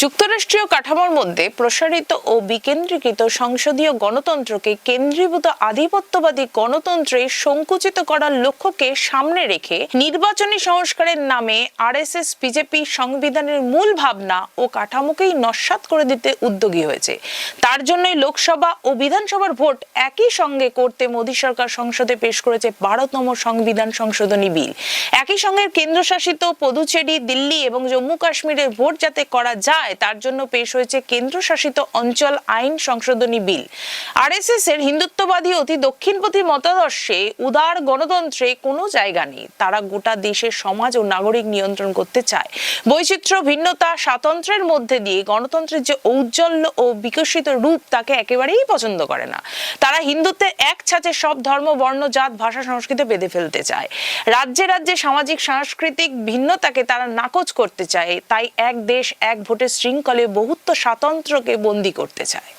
যুক্তরাষ্ট্রীয় কাঠামোর মধ্যে প্রসারিত ও বিকেন্দ্রীকৃত সংসদীয় গণতন্ত্রকে কেন্দ্রীভূত আধিপত্যবাদী গণতন্ত্রে সংকুচিত করার লক্ষ্যকে সামনে রেখে নির্বাচনী সংস্কারের নামে আরএসএস বিজেপি সংবিধানের মূল ভাবনা ও কাঠামোকেই নস্যাৎ করে দিতে উদ্যোগী হয়েছে। তার জন্যই লোকসভা ও বিধানসভার ভোট একই সঙ্গে করতে মোদী সরকার সংসদে পেশ করেছে 12তম সংবিধান সংশোধনী বিল। একই সঙ্গে কেন্দ্রশাসিত পুদুচেরি, দিল্লি এবং জম্মু কাশ্মীরের ভোট যাতে করা যায় তার জন্য পেশ হয়েছে কেন্দ্রশাসিত অঞ্চল আইন সংশোধনী বিল। আরএসএস এর হিন্দুত্ববাদী অতি দক্ষিণপন্থী মতাদর্শে উদার গণতন্ত্রে কোনো জায়গা নেই। তারা গোটা দেশের সমাজ ও নাগরিক নিয়ন্ত্রণ করতে চায়। বৈচিত্র্য, ভিন্নতা, স্বাতন্ত্র্যের মধ্যে দিয়ে গণতন্ত্রের যে ঔজ্জ্বল্য ও বিকশিত রূপ তাকে একেবারেই পছন্দ করে না। তারা হিন্দুত্বের এক ছাঁচে সব ধর্ম, বর্ণ, জাত, ভাষা, সংস্কৃতি বেঁধে ফেলতে চায়। রাজ্যে রাজ্যে সামাজিক সাংস্কৃতিক ভিন্নতাকে তারা নাকচ করতে চায়। তাই এক দেশ এক ভোটের শৃঙ্খলে বহুত্ব স্বাতন্ত্র্যকে বন্দী করতে চায়।